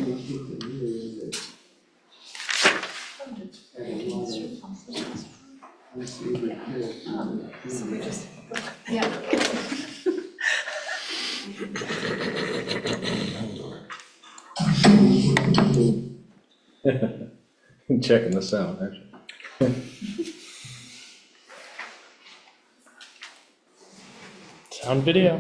Yeah. Checking the sound, actually. Sound video.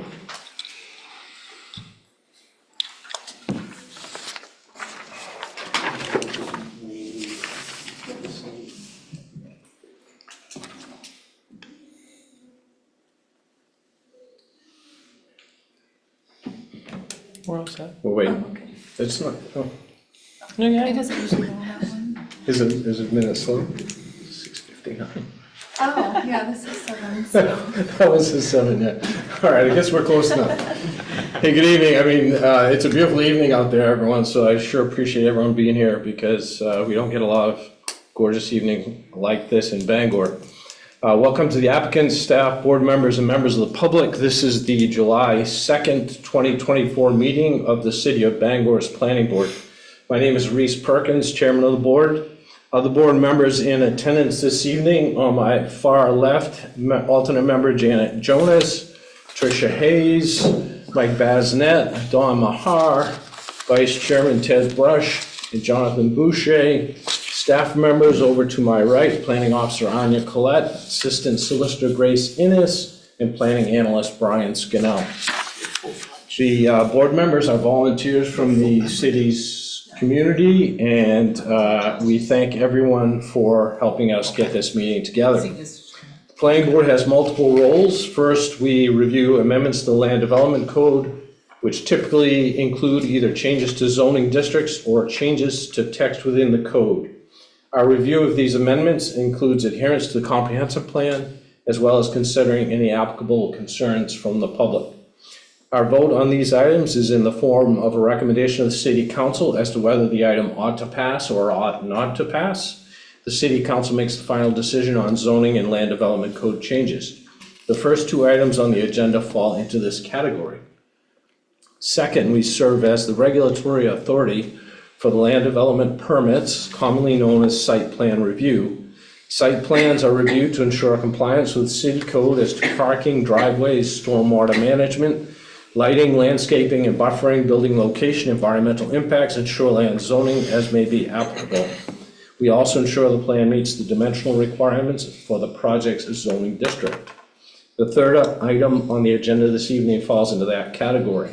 We're all set. Well, wait, Oh, okay. it's not, oh, No, yeah. It doesn't usually go on that one. is it minutes slow? 6:59. Oh, yeah, this is 7, so. That was the 7, yeah. All right, I guess we're close enough. Hey, good evening. I mean, it's a beautiful evening out there, everyone, so I sure appreciate everyone being here because we don't get a lot of gorgeous evening like this in Bangor. Welcome to the applicants, staff, board members, and members of the public. This is the July 2nd, 2024 meeting of the City of Bangor's Planning Board. My name is Reese Perkins, Chairman of the Board. Other board members in attendance this evening, on my far left, alternate member Janet Jonas, Tricia Hayes, Mike Basnet, Don Mahar, Vice Chairman Ted Brush, and Jonathan Boucher. Staff members over to my right, Planning Officer Anya Collette, Assistant Solicitor Grace Innes, and Planning Analyst Brian Scannell. The board members are volunteers from the city's community, and we thank everyone for helping us get this meeting together. The Planning Board has multiple roles. First, we review amendments to the Land Development Code, which typically include either changes to zoning districts or changes to text within the code. Our review of these amendments includes adherence to the comprehensive plan, as well as considering any applicable concerns from the public. Our vote on these items is in the form of a recommendation of the City Council as to whether the item ought to pass or ought not to pass. The City Council makes the final decision on zoning and land development code changes. The first two items on the agenda fall into this category. Second, we serve as the regulatory authority for the land development permits, commonly known as site plan review. Site plans are reviewed to ensure compliance with city code as to parking, driveways, stormwater management, lighting, landscaping, and buffering, building location, environmental impacts, and shoreline zoning as may be applicable. We also ensure the plan meets the dimensional requirements for the project's zoning district. The third item on the agenda this evening falls into that category.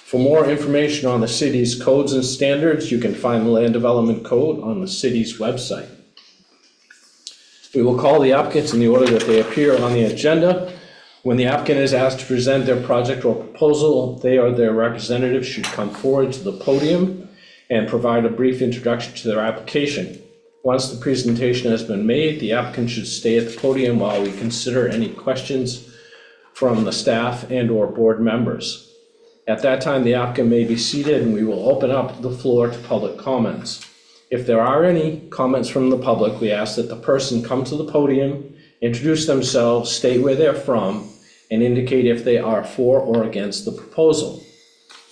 For more information on the city's codes and standards, you can find the Land Development Code on the city's website. We will call the applicants in the order that they appear on the agenda. When the applicant is asked to present their project or proposal, they or their representative should come forward to the podium and provide a brief introduction to their application. Once the presentation has been made, the applicant should stay at the podium while we consider any questions from the staff and/or board members. At that time, the applicant may be seated and we will open up the floor to public comments. If there are any comments from the public, we ask that the person come to the podium, introduce themselves, state where they're from, and indicate if they are for or against the proposal.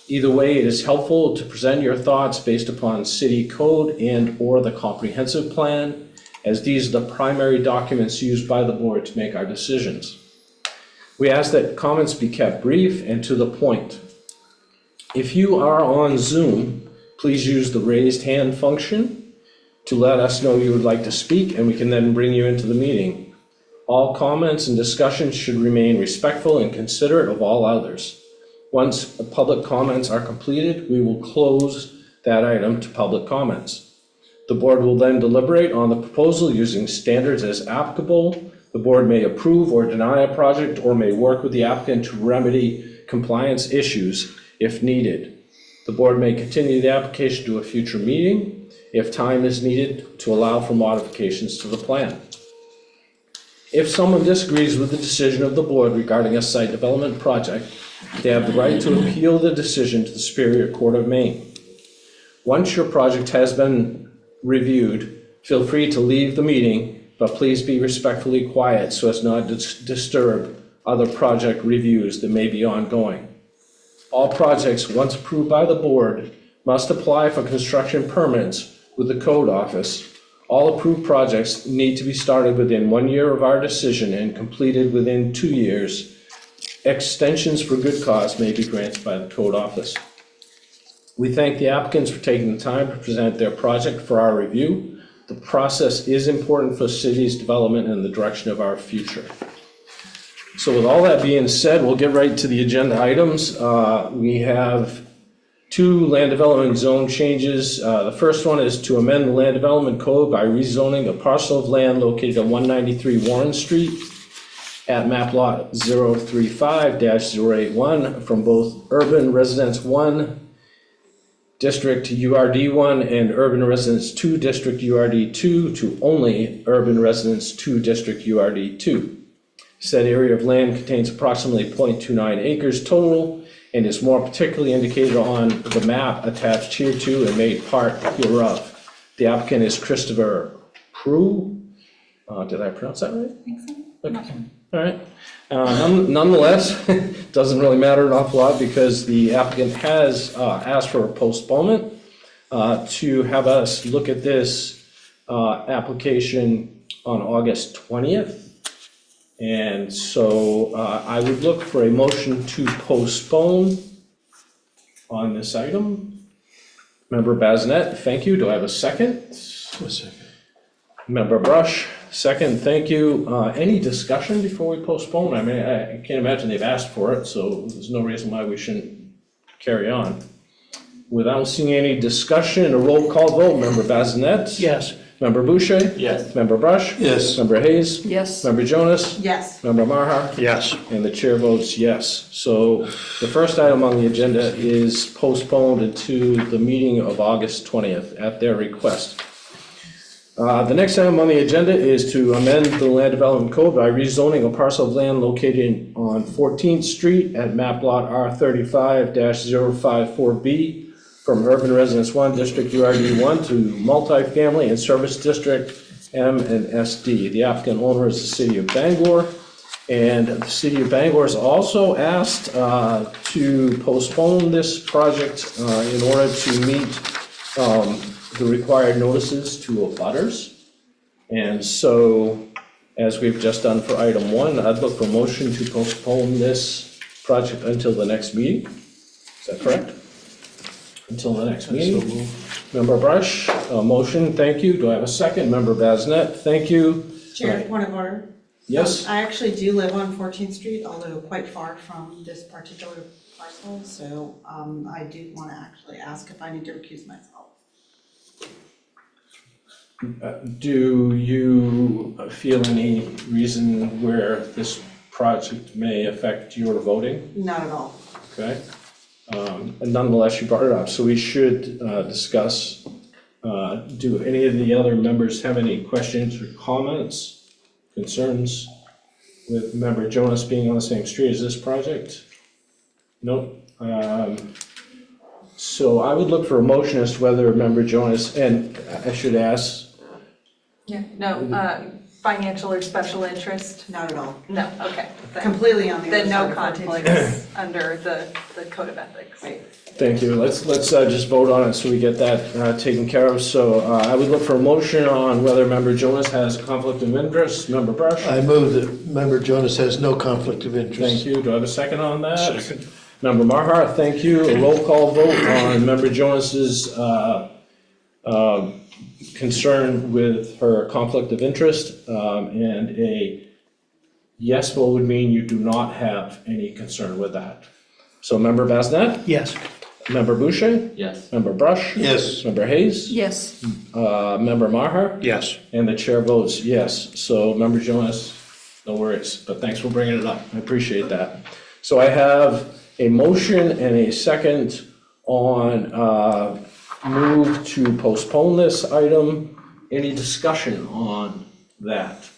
Either way, it is helpful to present your thoughts based upon city code and/or the comprehensive plan, as these are the primary documents used by the board to make our decisions. We ask that comments be kept brief and to the point. If you are on Zoom, please use the raised hand function to let us know you would like to speak, and we can then bring you into the meeting. All comments and discussions should remain respectful and considerate of all others. Once the public comments are completed, we will close that item to public comments. The board will then deliberate on the proposal using standards as applicable. The board may approve or deny a project or may work with the applicant to remedy compliance issues if needed. The board may continue the application to a future meeting if time is needed to allow for modifications to the plan. If someone disagrees with the decision of the board regarding a site development project, they have the right to appeal the decision to the Superior Court of Maine. Once your project has been reviewed, feel free to leave the meeting, but please be respectfully quiet so as not to disturb other project reviews that may be ongoing. All projects, once approved by the board, must apply for construction permits with the code office. All approved projects need to be started within 1 year of our decision and completed within 2 years. Extensions for good cause may be granted by the code office. We thank the applicants for taking the time to present their project for our review. The process is important for the city's development and the direction of our future. So with all that being said, we'll get right to the agenda items. We have 2 land development zone changes. The first one is to amend the land development code by rezoning a parcel of land located at 193 Warren Street at map lot 035-081 from both urban residence 1 district URD 1 and urban residence 2 district URD 2 to only urban residence 2 district URD 2. Said area of land contains approximately 0.29 acres total and is more particularly indicated on the map attached here to and made part hereof. The applicant is Christopher Prue. Did I pronounce that right? I think so. Okay. All right. Nonetheless, doesn't really matter an awful lot because the applicant has asked for a postponement to have us look at this application on August 20th. And so I would look for a motion to postpone on this item. Member Bazinet, thank you. Do I have a second? A second. Member Brush, second, thank you. Any discussion before we postpone? I mean, I can't imagine they've asked for it, so there's no reason why we shouldn't carry on. Without seeing any discussion, a roll call vote. Member Bazinet? Yes. Member Boucher? Yes. Member Brush? Yes. Member Hayes? Yes. Member Jonas? Yes. Member Marha? Yes. And the chair votes yes. So the first item on the agenda is postponed to the meeting of August 20th at their request. The next item on the agenda is to amend the land development code by rezoning a parcel of land located on 14th Street at map lot R35-054B from urban residence 1 district URD 1 to multifamily and service district M and SD. The applicant owner is the city of Bangor. And the city of Bangor has also asked to postpone this project in order to meet the required notices to abutters. And so, as we've just done for item 1, I'd look for motion to postpone this project until the next meeting. Is that correct? Until the next meeting. Member Brush, a motion, thank you. Do I have a second? Member Bazinet, thank you. Chair, point of order. Yes? I actually do live on 14th Street, although quite far from this particular parcel, so I do want to actually ask if I need to recuse myself. Do you feel any reason where this project may affect your voting? Not at all. Okay. And nonetheless, you brought it up, so we should discuss. Do any of the other members have any questions or comments, concerns with member Jonas being on the same street as this project? Nope. So I would look for a motion as to whether member Jonas, and I should ask, Yeah, no, financial or special interest? Not at all. No, okay. Completely on the other Then no side of 14th Street. conflicts under the code of ethics. Right. thank you, let's just vote on it so we get that taken care of. So I would look for a motion on whether member Jonas has a conflict of interest. Member Brush? I move that member Jonas has no conflict of interest. Thank you. Do I have a second on that? Second. Member Marhart, thank you. A roll call vote on member Jonas's concern with her conflict of interest. And a yes vote would mean you do not have any concern with that. So member Bazinet, Yes. member Boucher, Yes. member Brush, Yes. member Hayes, Yes. member Marhart, Yes. and the chair votes yes. So member Jonas, no worries, but thanks for bringing it up. I appreciate that. So I have a motion and a second on move to postpone this item. Any discussion on that?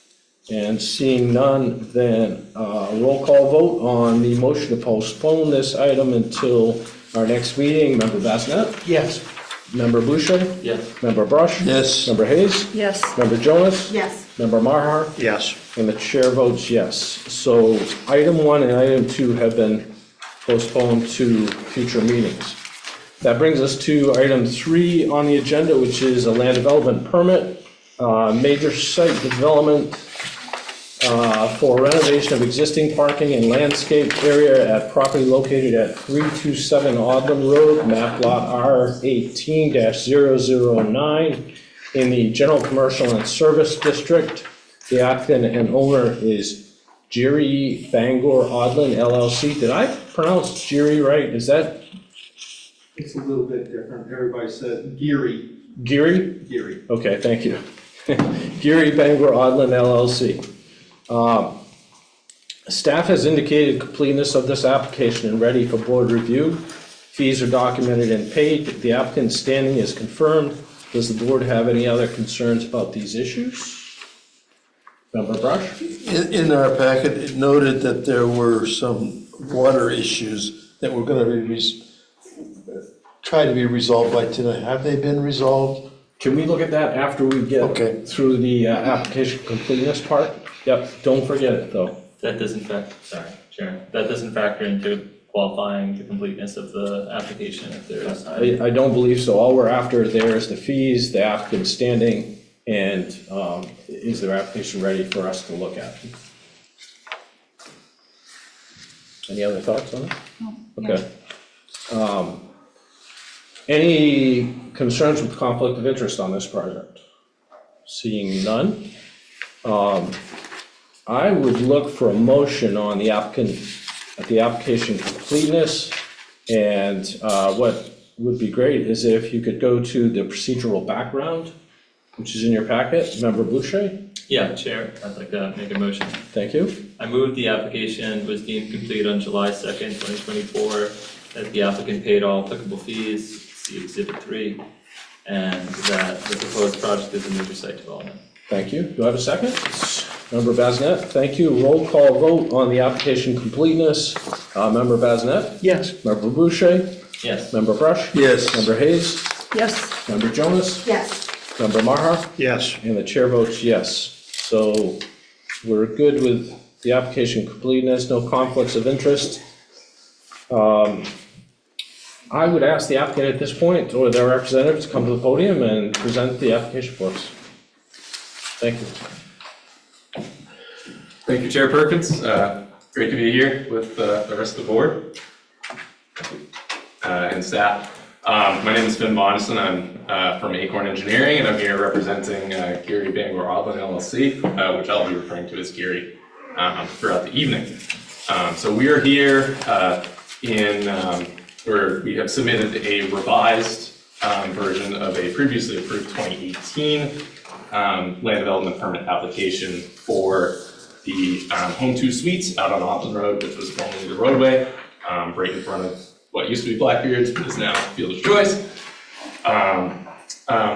And seeing none, then roll call vote on the motion to postpone this item until our next meeting. Member Bazinet? Yes. Member Boucher? Yes. Member Brush? Yes. Member Hayes? Yes. Member Jonas? Yes. Member Marhart? Yes. And the chair votes yes. So item 1 and item 2 have been postponed to future meetings. That brings us to item 3 on the agenda, which is a land development permit, major site development for renovation of existing parking and landscape area at property located at 327 Audlin Road, map lot R18-009 in the General Commercial and Service District. The applicant and owner is Jiri Bangor Audlin LLC. Did I pronounce Jiri right? Is that It's a little bit different. Everybody said Geary. Giri? Geary. Okay, thank you. Giri Bangor Audlin LLC. Staff has indicated completeness of this application and ready for board review. Fees are documented and paid. The applicant's standing is confirmed. Does the board have any other concerns about these issues? Member Brush? In our packet, it noted that there were some water issues that were gonna be try to be resolved by tonight. Have they been resolved? Can we look at that after we Okay. get through the application completeness part? Yep, don't forget it though. That doesn't Chair, that doesn't factor into qualifying the completeness of the application if there is. I don't believe so. All we're after there is the fees, the applicant's standing, and is their application ready for us to look at? Any other thoughts on it? No, Okay. Any concerns with conflict of interest on this project? Seeing none. I would look for a motion on the applicant, at the application completeness. And what would be great is if you could go to the procedural background, which is in your packet. Member Boucher, Yeah, Chair, I'd like to make a motion. thank you. I move the application was deemed complete on July 2nd, 2024, that the applicant paid all applicable fees, see Exhibit 3, and that the proposed project is a major site development. Thank you. Do I have a second? Member Basnet, thank you. Roll call vote on the application completeness. Member Basnet? Yes. Member Boucher? Yes. Member Brush? Yes. Member Hayes? Yes. Member Jonas? Yes. Member Maher? Yes. And the chair votes yes. So we're good with the application completeness, no conflicts of interest. I would ask the applicant at this point, or their representative, to come to the podium and present the application for us. Thank you. Thank you, Chair Perkins. Great to be here with the rest of the board and staff. My name is Finn Bonison. I'm from Acorn Engineering, and I'm here representing Giri Bangor Audlin LLC, which I'll be referring to as Giri throughout the evening. So we are here where we have submitted a revised version of a previously approved 2018 land development permit application for the Home 2 Suites out on Audlin Road, which was formerly the roadway, right in front of what used to be Blackbeard's, but is now Fielder's Choice,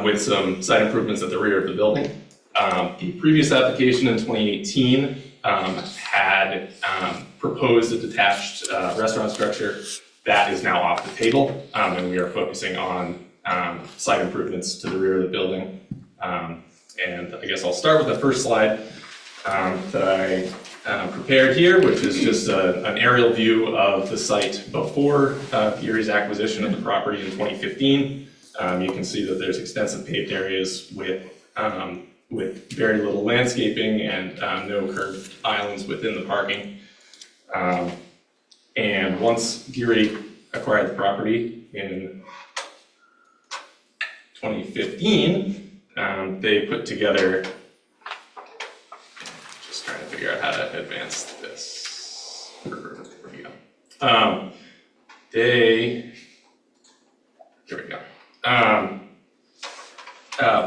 with some site improvements at the rear of the building. The previous application in 2018 had proposed a detached restaurant structure. That is now off the table, and we are focusing on site improvements to the rear of the building. And I guess I'll start with the first slide that I prepared here, which is just an aerial view of the site before Giri's acquisition of the property in 2015. You can see that there's extensive paved areas with very little landscaping and no curved islands within the parking. And once Giri acquired the property in 2015, they put together, just trying to figure out how to advance this. There we go. Here we go.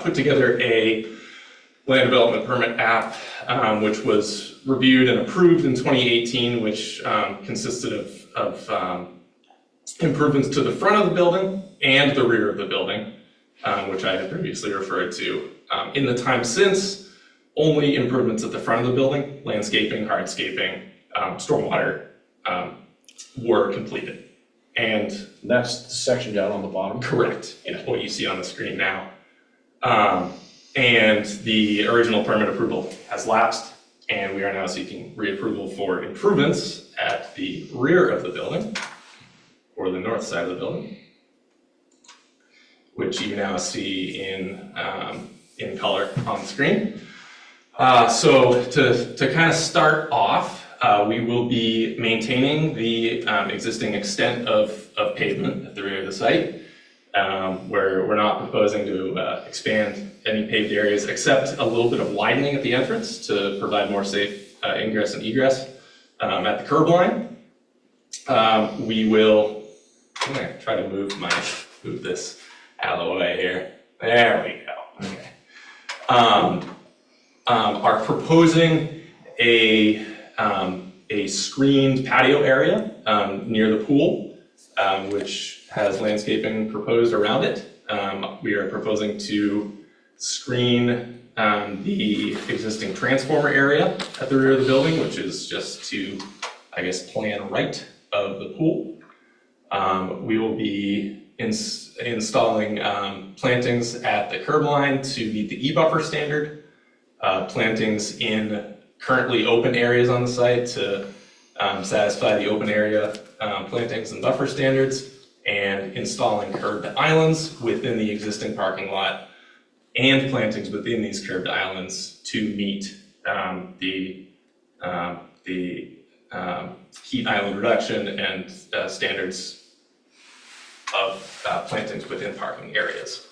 Put together a land development permit app, which was reviewed and approved in 2018, which consisted of improvements to the front of the building and the rear of the building, which I had previously referred to. In the time since, only improvements at the front of the building, landscaping, hardscaping, stormwater, were completed. And That's the section down on the bottom. correct, what you see on the screen now. And the original permit approval has lapsed, and we are now seeking reapproval for improvements at the rear of the building, or the north side of the building. which you now see in color on the screen. So to kind of start off, we will be maintaining the existing extent of pavement at the rear of the site. Where we're not proposing to expand any paved areas except a little bit of widening at the entrance to provide more safe ingress and egress at the curb line. I'm gonna try to move this out of the way here. There we go. Okay. Are proposing a screened patio area near the pool, which has landscaping proposed around it. We are proposing to screen the existing transformer area at the rear of the building, which is just to, I guess, plan right of the pool. We will be installing plantings at the curb line to meet the E-buffer standard, plantings in currently open areas on the site to satisfy the open area plantings and buffer standards, and installing curbed islands within the existing parking lot and plantings within these curbed islands to meet the heat island reduction and standards of plantings within parking areas.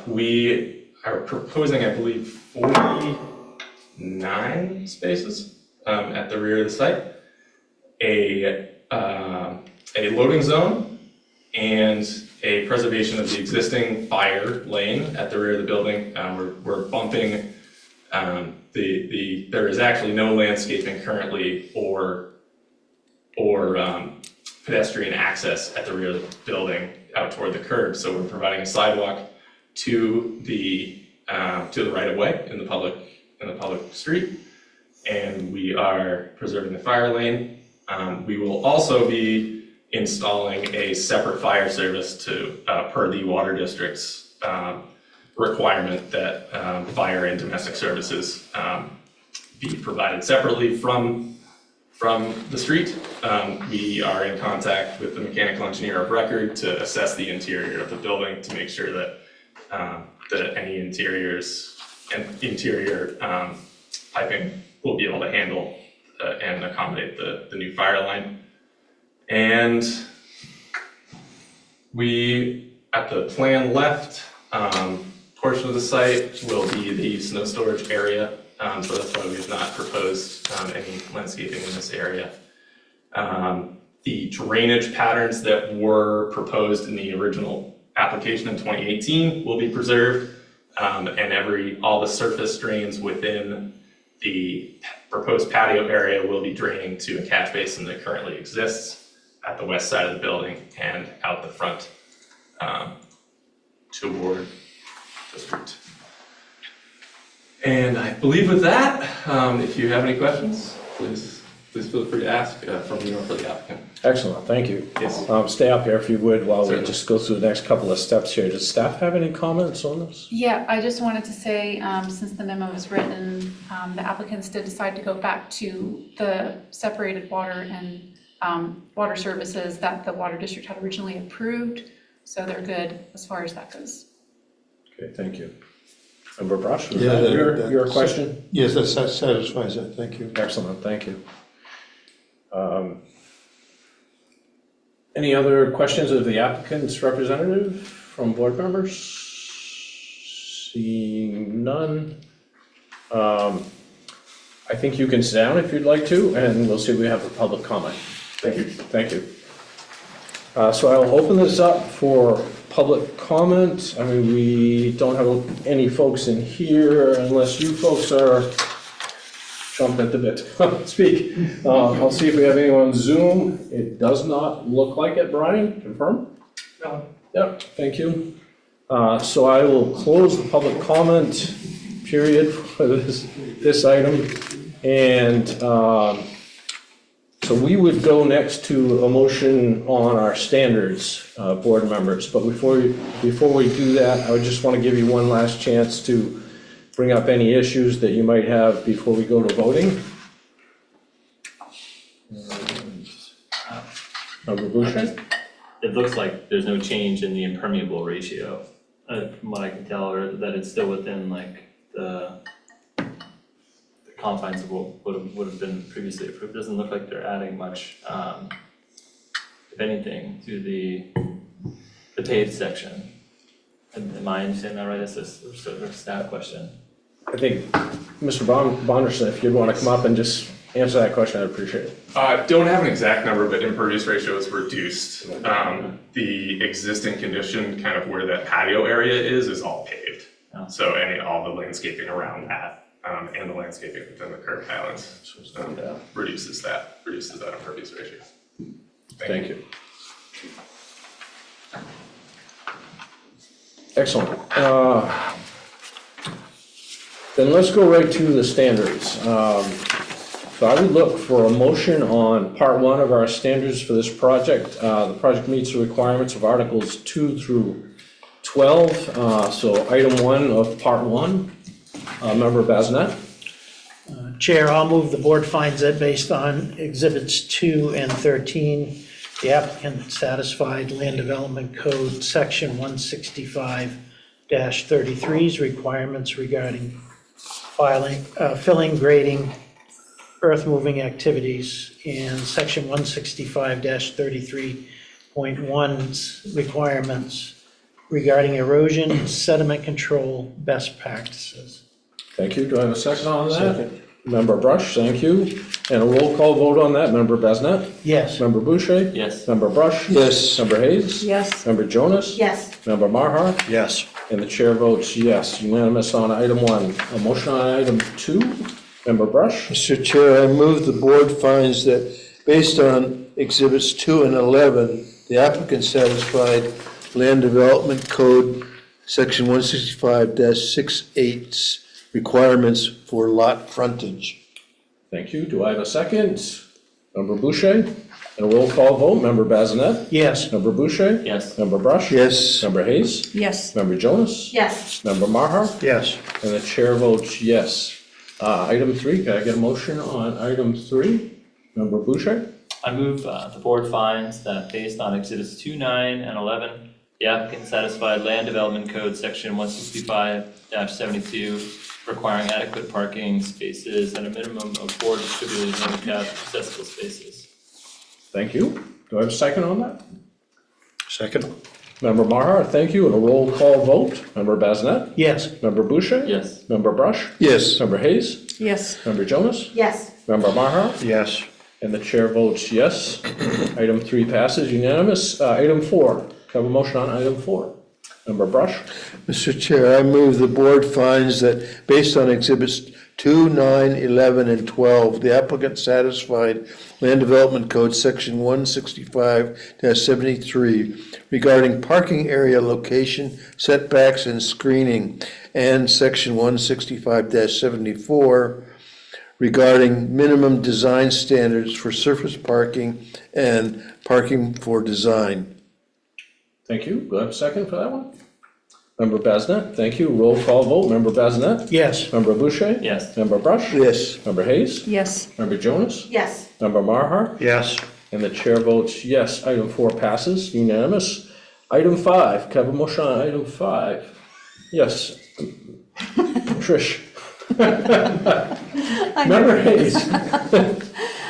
We are proposing, I believe, 49 spaces at the rear of the site, a loading zone, and a preservation of the existing fire lane at the rear of the building. We're bumping there is actually no landscaping currently or pedestrian access at the rear of the building out toward the curb. So we're providing a sidewalk to the right of way in the public street, and we are preserving the fire lane. We will also be installing a separate fire service to per the water district's requirement that fire and domestic services be provided separately from the street. We are in contact with the mechanical engineer of record to assess the interior of the building to make sure that that any interior piping will be able to handle and accommodate the new fire line. And we, at the plan left portion of the site, will be the snow storage area. So that's why we've not proposed any landscaping in this area. The drainage patterns that were proposed in the original application in 2018 will be preserved, and all the surface drains within the proposed patio area will be draining to a catch basin that currently exists at the west side of the building and out the front toward the street. And I believe with that, if you have any questions, please feel free to ask from me or for the applicant. Excellent, thank you. Yes. Stay up here if you would while we Certainly. just go through the next couple of steps here. Does staff have any comments on this? Yeah, I just wanted to say, since the memo was written, the applicants did decide to go back to the separated water and water services that the water district had originally approved, so they're good as far as that goes. Okay, thank you. Member Brush, was Yeah, that that- your question? Yes, that satisfies it, thank you. Excellent, thank you. Any other questions of the applicant's representative from board members? Seeing none. I think you can sit down if you'd like to, and we'll see if we have a public comment. Thank you. Thank you. So I'll open this up for public comment. I mean, we don't have any folks in here unless you folks are chomping at the bit to speak. I'll see if we have anyone on Zoom. It does not look like it. Brian, confirm? No. Yep, thank you. So I will close the public comment period for this item. And so we would go next to a motion on our standards, board members. But before we do that, I would just want to give you one last chance to bring up any issues that you might have before we go to voting. Member Boucher? it looks like there's no change in the impermeable ratio, from what I can tell, or that it's still within like the confines of what would have been previously approved. Doesn't look like they're adding much, if anything, to the paved section. Am I understanding that right? That's a sort of a staff question. I think, Mr. Bonderson, if you'd want to come up and just answer that question, I'd appreciate it. Don't have an exact number, but impervious ratio is reduced. The existing condition, kind of where that patio area is all paved. Oh. So all the landscaping around that, and the landscaping within the curb islands, reduces that impervious ratio. Thank you. Excellent. Then let's go right to the standards. So I would look for a motion on part 1 of our standards for this project. The project meets the requirements of Articles 2 through 12. So item 1 of part 1, Member Basnet. Chair, I'll move the board finds that based on Exhibits 2 and 13, the applicant satisfied Land Development Code Section 165-33's requirements regarding filling, grading, earth-moving activities, and Section 165-33.1's requirements regarding erosion, sediment control, best practices. Thank you. Do I have a second on that? Second. Member Brush, thank you. And a roll call vote on that. Member Basnet? Yes. Member Boucher? Yes. Member Brush? Yes. Member Hayes? Yes. Member Jonas? Yes. Member Marhar? Yes. And the chair votes yes, unanimous on item 1. A motion on item 2, Member Brush? Mr. Chair, I move the board finds that based on Exhibits 2 and 11, the applicant satisfied Land Development Code Section 165-68's requirements for lot frontage. Thank you. Do I have a second? Member Boucher? And a roll call vote, Member Bazinet? Yes. Member Boucher? Yes. Member Brush? Yes. Member Hayes? Yes. Member Jonas? Yes. Member Marhar? Yes. And the chair votes yes. Item 3, can I get a motion on item 3? Member Boucher? I move the board finds that based on Exhibits 2, 9, and 11, the applicant satisfied Land Development Code Section 165-72, requiring adequate parking spaces and a minimum of 4 distributed handicapped accessible spaces. Thank you. Do I have a second on that? Second. Member Marhar, thank you. And a roll call vote. Member Bazinet? Yes. Member Boucher? Yes. Member Brush? Yes. Member Hayes? Yes. Member Jonas? Yes. Member Marhar? Yes. And the chair votes yes. Item 3 passes unanimous. Item 4, can I have a motion on item 4? Member Brush? Mr. Chair, I move the board finds that based on Exhibits 2, 9, 11, and 12, the applicant satisfied Land Development Code Section 165-73 regarding parking area location, setbacks, and screening, and Section 165-74 regarding minimum design standards for surface parking and parking for design. Thank you. Do I have a second for that one? Member Bazinet, thank you. Roll call vote. Member Bazinet? Yes. Member Boucher? Yes. Member Brush? Yes. Member Hayes? Yes. Member Jonas? Yes. Member Marhar? Yes. And the chair votes yes. Item 4 passes unanimous. Item 5, can I have a motion on item 5? Yes. Trish? Member Hayes?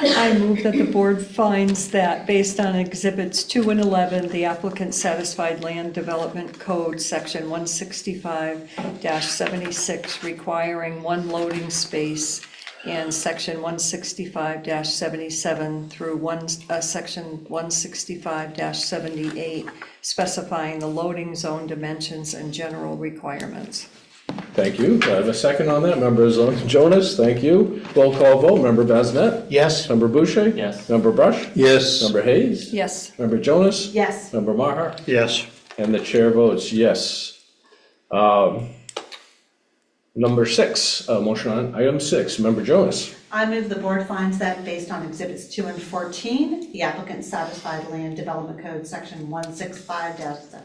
I move that the board finds that based on Exhibits 2 and 11, the applicant satisfied Land Development Code Section 165-76 requiring 1 loading space and Section 165-77 through Section 165-78 specifying the loading zone dimensions and general requirements. Thank you. Do I have a second on that? Member Jonas, thank you. Roll call vote. Member Bazinet? Yes. Member Boucher? Yes. Member Brush? Yes. Member Hayes? Yes. Member Jonas? Yes. Member Marhar? Yes. And the chair votes yes. Number 6, motion on item 6. Member Jonas? I move the board finds that based on Exhibits 2 and 14, the applicant satisfied Land Development Code Section 165-79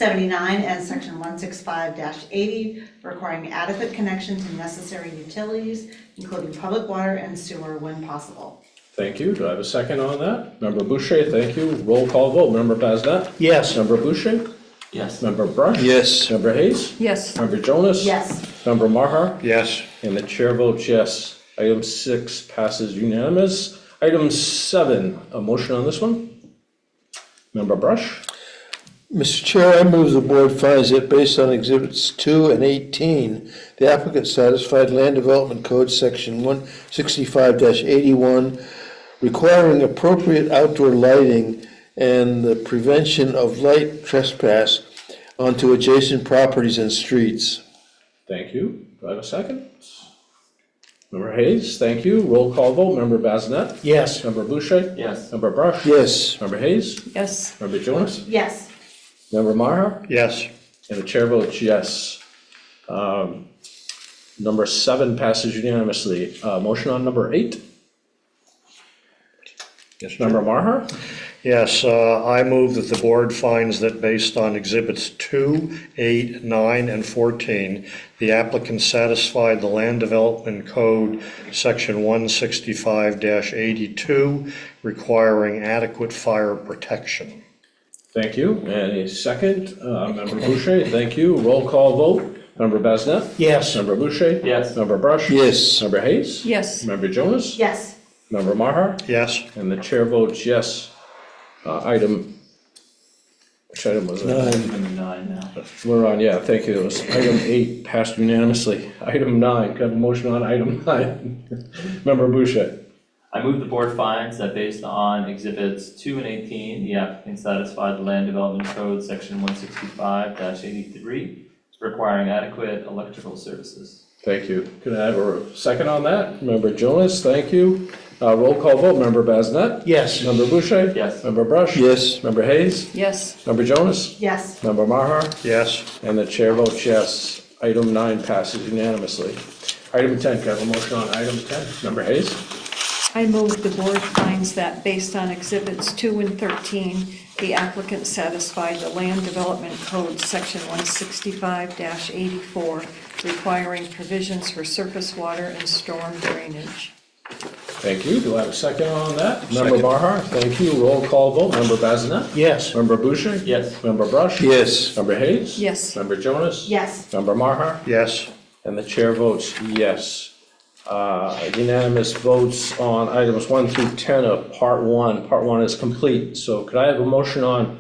and Section 165-80, requiring adequate connections and necessary utilities, including public water and sewer when possible. Thank you. Do I have a second on that? Member Boucher, thank you. Roll call vote. Member Bazinet? Yes. Member Boucher? Yes. Member Brush? Yes. Member Hayes? Yes. Member Jonas? Yes. Member Maher? Yes. And the chair votes yes. Item 6 passes unanimous. Item 7, a motion on this one? Member Brush? Mr. Chair, I move the board finds that based on Exhibits 2 and 18, the applicant satisfied Land Development Code Section 165-81, requiring appropriate outdoor lighting and the prevention of light trespass onto adjacent properties and streets. Thank you. Do I have a second? Member Hayes, thank you. Roll call vote. Member Bazinet? Yes. Member Boucher? Yes. Member Brush? Yes. Member Hayes? Yes. Member Jonas? Yes. Member Maher? Yes. And the chair votes yes. Number 7 passes unanimously. Motion on number 8? Yes, Member Maher? Yes, I move that the board finds that based on Exhibits 2, 8, 9, and 14, the applicant satisfied the Land Development Code, Section 165-82, requiring adequate fire protection. Thank you. And a second, Member Boucher, thank you. Roll call vote. Member Bazinet? Yes. Member Boucher? Yes. Member Brush? Yes. Member Hayes? Yes. Member Jonas? Yes. Member Maher? Yes, And the chair votes yes. Which item was it? Number 9 now. We're on, yeah, thank you. It was item 8 passed unanimously. Item 9, can I have a motion on item 9? Member Boucher? I move the board finds that based on Exhibits 2 and 18, the applicant satisfied the Land Development Code, Section 165-83, requiring adequate electrical services. Thank you. Can I have a second on that? Member Jonas, thank you. Roll call vote. Member Bazinet? Yes. Member Boucher? Yes. Member Brush? Yes. Member Hayes? Yes. Member Jonas? Yes. Member Maher? yes, And the chair votes yes. Item 9 passes unanimously. Item 10, can I have a motion on item 10? Member Hayes? I move the board finds that based on Exhibits 2 and 13, the applicant satisfied the Land Development Code, Section 165-84, requiring provisions for surface water and storm drainage. Thank you. Do I have a second on that? Member Second. Maher, thank you. Roll call vote. Member Bazinet? Yes. Member Boucher? Yes. Member Brush? Yes. Member Hayes? Yes. Member Jonas? Yes. Member Maher? yes, And the chair votes yes. Unanimous votes on items 1 through 10 of Part 1. Part 1 is complete. So could I have a motion on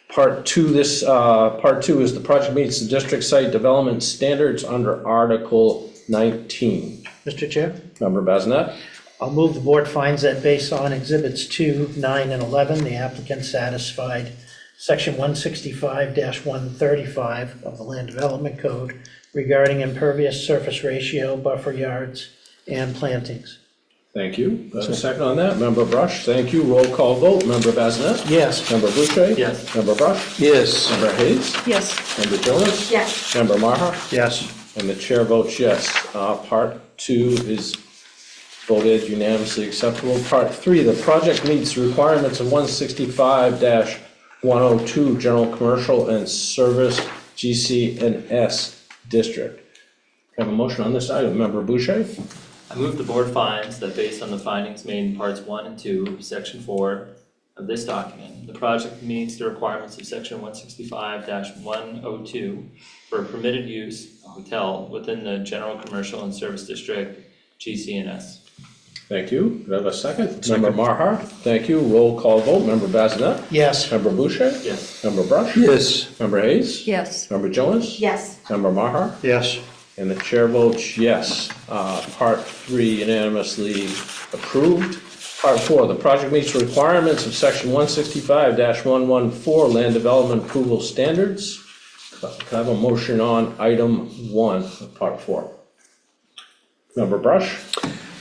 Part 2? This, Part 2 is the project meets the district site development standards under Article 19. Mr. Chair, Member Bazinet? I'll move the board finds that based on Exhibits 2, 9, and 11, the applicant satisfied Section 165-135 of the Land Development Code regarding impervious surface ratio, buffer yards, and plantings. Thank you. Do I have a second on that? Member Brush, thank you. Roll call vote. Member Bazinet? Yes. Member Boucher? Yes. Member Brush? Yes. Member Hayes? Yes. Member Jonas? Yes. Member Maher? yes, And the chair votes yes. Part 2 is voted unanimously acceptable. Part 3, the project meets the requirements of 165-102 General Commercial and Service GC&S District. Can I have a motion on this item? Member Boucher? I move the board finds that based on the findings made in Parts 1 and 2 of Section 4 of this document, the project meets the requirements of Section 165-102 for a permitted use, a hotel, within the General Commercial and Service District, GC&S. Thank you. Do I have a second? Member Maher? Thank you. Roll call vote. Member Bazinet? Yes. Member Boucher? Yes. Member Brush? Yes. Member Hayes? Yes. Member Jonas? Yes. Member Maher? yes, And the chair votes yes. Part 3 unanimously approved. Part 4, the project meets requirements of Section 165-114 Land Development Approval Standards. Can I have a motion on item 1 of Part 4? Member Brush?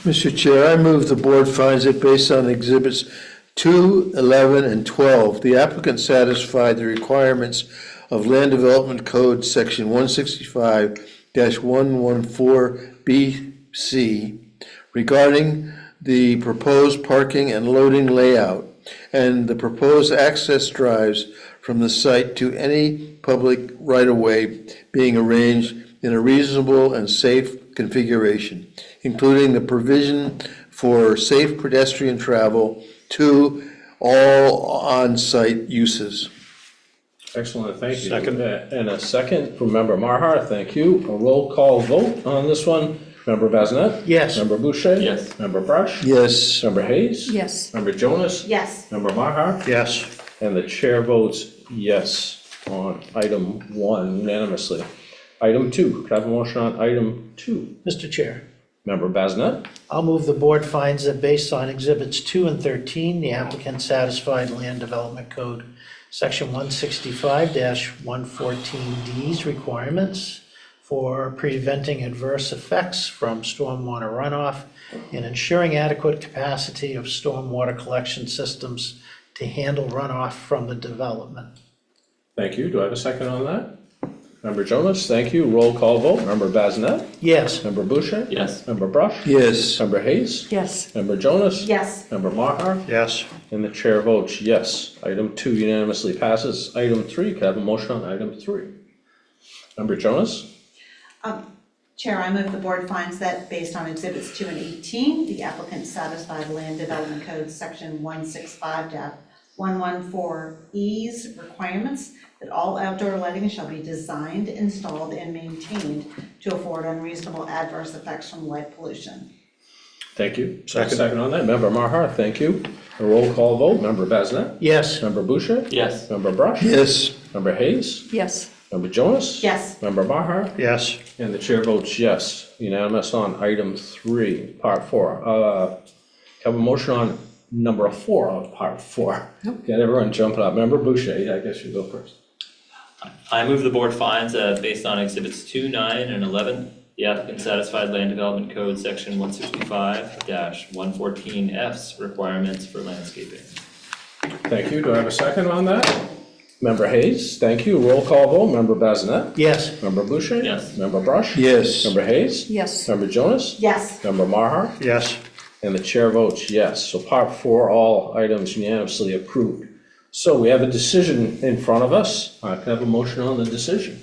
Mr. Chair, I move the board finds that based on Exhibits 2, 11, and 12, the applicant satisfied the requirements of Land Development Code, Section 165-114BC regarding the proposed parking and loading layout and the proposed access drives from the site to any public right-of-way being arranged in a reasonable and safe configuration, including the provision for safe pedestrian travel to all on-site uses. Excellent, thank you. Second. And a second from Member Marhart, thank you. A roll call vote on this one. Member Bazinet? Yes. Member Boucher? Yes. Member Brush? Yes. Member Hayes? Yes. Member Jonas? Yes. Member Marhart? Yes. And the chair votes yes on item 1 unanimously. Item 2, could I have a motion on item 2? Mr. Chair, Member Bazinet? I'll move the board finds that based on Exhibits 2 and 13, the applicant satisfied Land Development Code Section 165-114D's requirements for preventing adverse effects from stormwater runoff and ensuring adequate capacity of stormwater collection systems to handle runoff from the development. Thank you. Do I have a second on that? Member Jonas, thank you. Roll call vote. Member Bazinet? Yes. Member Boucher? Yes. Member Brush? Yes. Member Hayes? Yes. Member Jonas? Yes. Member Marhart? Yes. And the chair votes yes. Item 2 unanimously passes. Item 3, could I have a motion on item 3? Member Jonas? Chair, I move the board finds that based on Exhibits 2 and 18, the applicant satisfied Land Development Code Section 165-114E's requirements that all outdoor lighting shall be designed, installed, and maintained to avoid unreasonable adverse effects from light pollution. Thank you. Second. Second on that. Member Marhart, thank you. A roll call vote. Member Bazinet? Yes. Member Boucher? Yes. Member Brush? Yes. Member Hayes? Yes. Member Jonas? Yes. Member Marhart? Yes. And the chair votes yes. Unanimous on item 3, part 4. Have a motion on number 4 of part 4. Get everyone jumping up. Member Boucher, I guess you go first. I move the board finds that based on Exhibits 2, 9, and 11, the applicant satisfied Land Development Code Section 165-114F's requirements for landscaping. Thank you. Do I have a second on that? Member Hayes, thank you. Roll call vote. Member Bazinet? Yes. Member Boucher? Yes. Member Brush? Yes. Member Hayes? Yes. Member Jonas? Yes. Member Marhart? Yes. And the chair votes yes. So part 4, all items unanimously approved. So we have a decision in front of us. Can I have a motion on the decision?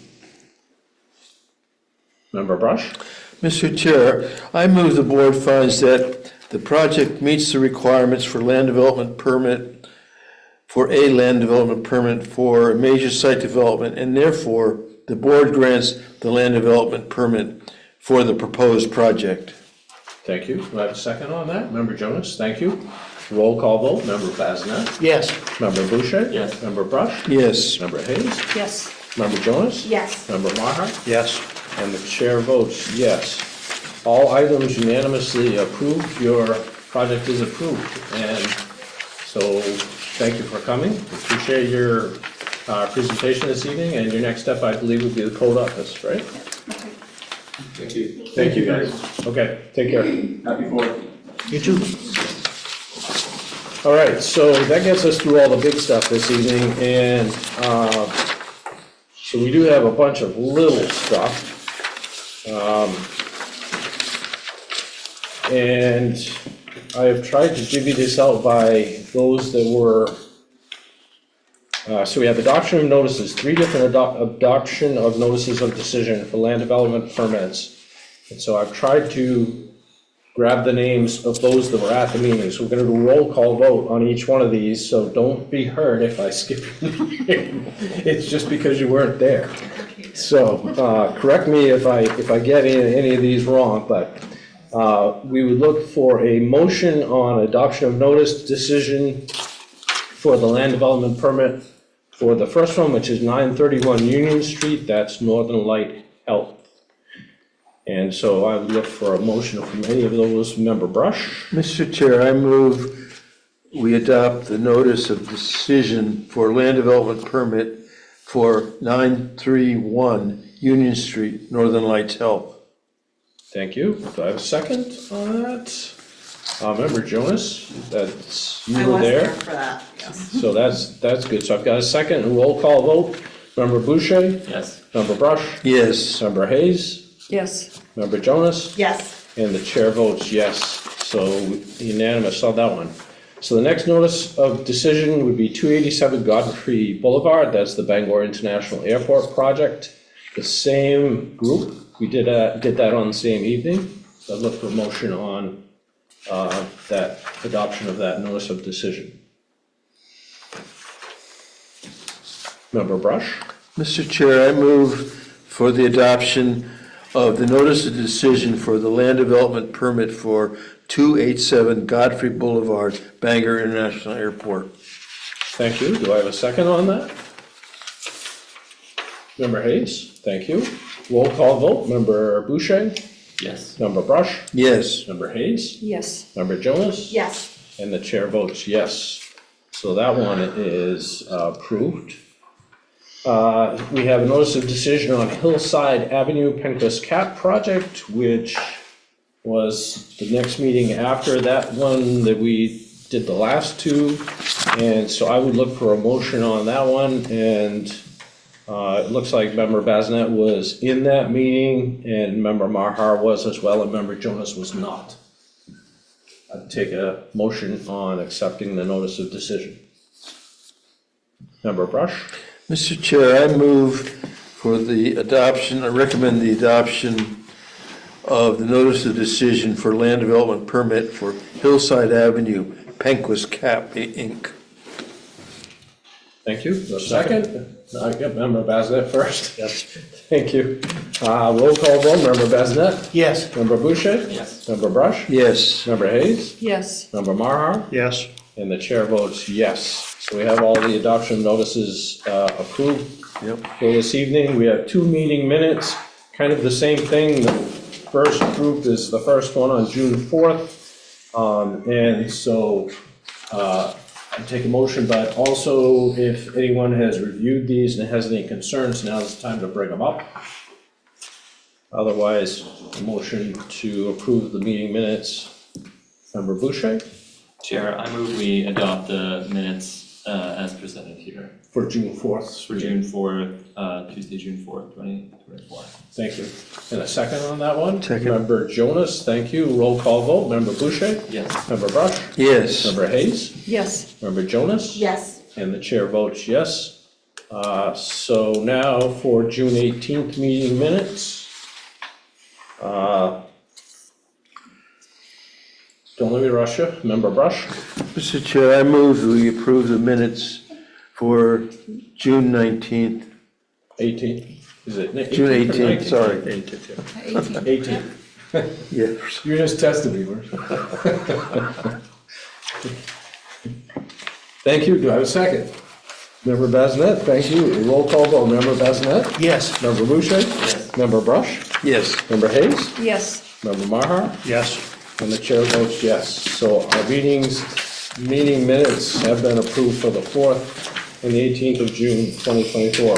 Member Brush? Mr. Chair, I move the board finds that the project meets the requirements for land development permit, for a land development permit for a major site development, and therefore the board grants the land development permit for the proposed project. Thank you. Do I have a second on that? Member Jonas, thank you. Roll call vote. Member Bazinet? Yes. Member Boucher? Yes. Member Brush? Yes. Member Hayes? Yes. Member Jonas? Yes. Member Marhart? Yes. And the chair votes yes. All items unanimously approved. Your project is approved. And so thank you for coming. Appreciate your presentation this evening. And your next step, I believe, would be the code office, right? Thank you. Thank you, guys. Okay, take care. Happy 4th. You too. All right, so that gets us through all the big stuff this evening. And so we do have a bunch of little stuff. And I have tried to divvy this out by those that were, so we have adoption of notices, 3 different adoption of notices of decision for land development permits. And so I've tried to grab the names of those that were at the meeting. So we're gonna do a roll call vote on each one of these, so don't be hurt if I skip your name. It's just because you weren't there. So, correct me if I get any of these wrong, but we would look for a motion on adoption of notice decision for the land development permit for the first one, which is 931 Union Street, that's Northern Light Health. And so I would look for a motion from any of those. Member Brush? Mr. Chair, I move we adopt the notice of decision for land development permit for 931 Union Street, Northern Lights Health. Thank you. Do I have a second on that? Member Jonas, that's, you I were was there. for that, yes. So that's good. So I've got a second and roll call vote. Member Boucher? Yes. Member Brush? Yes. Member Hayes? Yes. Member Jonas? Yes. And the chair votes yes. So unanimous on that one. So the next notice of decision would be 287 Godfrey Boulevard. That's the Bangor International Airport project. The same group. We did that on the same evening. So I'd look for a motion on that adoption of that notice of decision. Member Brush? Mr. Chair, I move for the adoption of the notice of decision for the land development permit for 287 Godfrey Boulevard, Bangor International Airport. Thank you. Do I have a second on that? Member Hayes? Thank you. Roll call vote. Member Boucher? Yes. Member Brush? Yes. Member Hayes? Yes. Member Jonas? Yes. And the chair votes yes. So that one is approved. We have a notice of decision on Hillside Avenue Pencrest Cap project, which was the next meeting after that one that we did the last two. And so I would look for a motion on that one, and it looks like member Basnet was in that meeting, and member Mahar was as well, and member Jonas was not. I'd take a motion on accepting the notice of decision. Member Brush? Mr. Chair, I move for the adoption, I recommend the adoption of the notice of decision for land development permit for Hillside Avenue, Pencrest Cap, Inc. Thank you. A second? I get member Basnet first. Yes. Thank you. Roll call vote, member Basnet? Yes. Member Boucher? Yes. Member Brush? Yes. Member Hayes? Yes. Member Marhar? Yes. And the chair votes yes. So we have all the adoption notices approved Yep. for this evening. We have 2 meeting minutes, kind of the same thing. The first group is the first one on June 4th. And so I'd take a motion, but also if anyone has reviewed these and has any concerns, now is the time to bring them up. Otherwise, a motion to approve the meeting minutes. Member Boucher? Chair, I move we adopt the minutes as presented here For June 4th. for June 4th, Tuesday, June 4th, 2024. Thank you. And a second on that one? Second. Member Jonas, thank you. Roll call vote. Member Boucher? Yes. Member Brush? Yes. Member Hayes? Yes. Member Jonas? Yes. And the chair votes yes. So now for June 18th meeting minutes. Don't let me rush you. Member Brush? Mr. Chair, I move that we approve the minutes for June 19th. 18th? Is it? June 18th, 19th? sorry. 18th. Yes. You just tested me. Thank you. Do I have a second? Member Basnet, thank you. Roll call vote. Member Basnet? Yes. Member Boucher? Yes. Member Brush? Yes. Member Hayes? Yes. Member Mahar? Yes. And the chair votes yes. So our meeting minutes have been approved for the 4th and the 18th of June, 2024.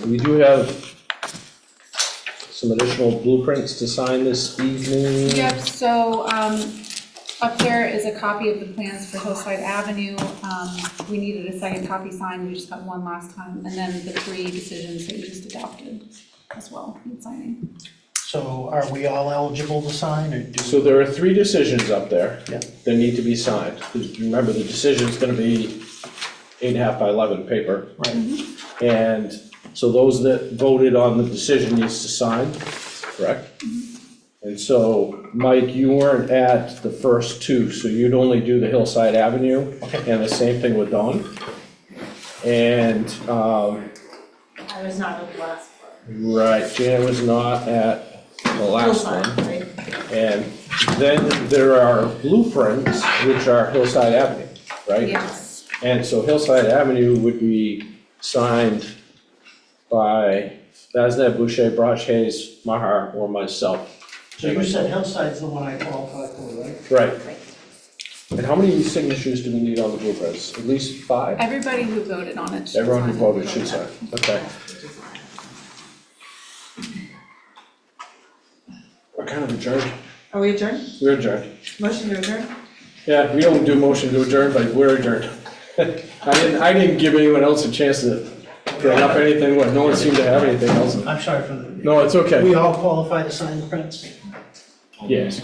We do have some additional blueprints to sign this evening. Yep, so, up there is a copy of the plans for Hillside Avenue. We needed a second copy signed, we just got one last time, and then the 3 decisions that you just adopted as well, in signing. So are we all eligible to sign, or do? So there are 3 decisions up there Yeah. that need to be signed. Remember, the decision's gonna be 8.5 by 11 paper. Right. And so those that voted on the decision needs to sign, correct? And so, Mike, you weren't at the first 2, so you'd only do the Hillside Avenue, and the same thing with Dawn. And, I was not at the last one. right, Jan was not at the last one. Right. And then there are blueprints, which are Hillside Avenue, right? Yes. And so Hillside Avenue would be signed by Basnet, Boucher, Brush, Hayes, Mahar, or myself. So you said Hillside's the one I qualified for, right? Right. And how many signatures do we need on the blueprints? At least 5? Everybody who voted on it should Everyone who sign it. voted should sign, okay. We're kind of adjourned. Are we adjourned? We're adjourned. Motion to adjourn? Yeah, we don't do motion to adjourn, but we're adjourned. I didn't give anyone else a chance to bring up anything, what, no one seemed to have anything else. I'm sorry for the, No, it's okay. we all qualify to sign the prints? Yes.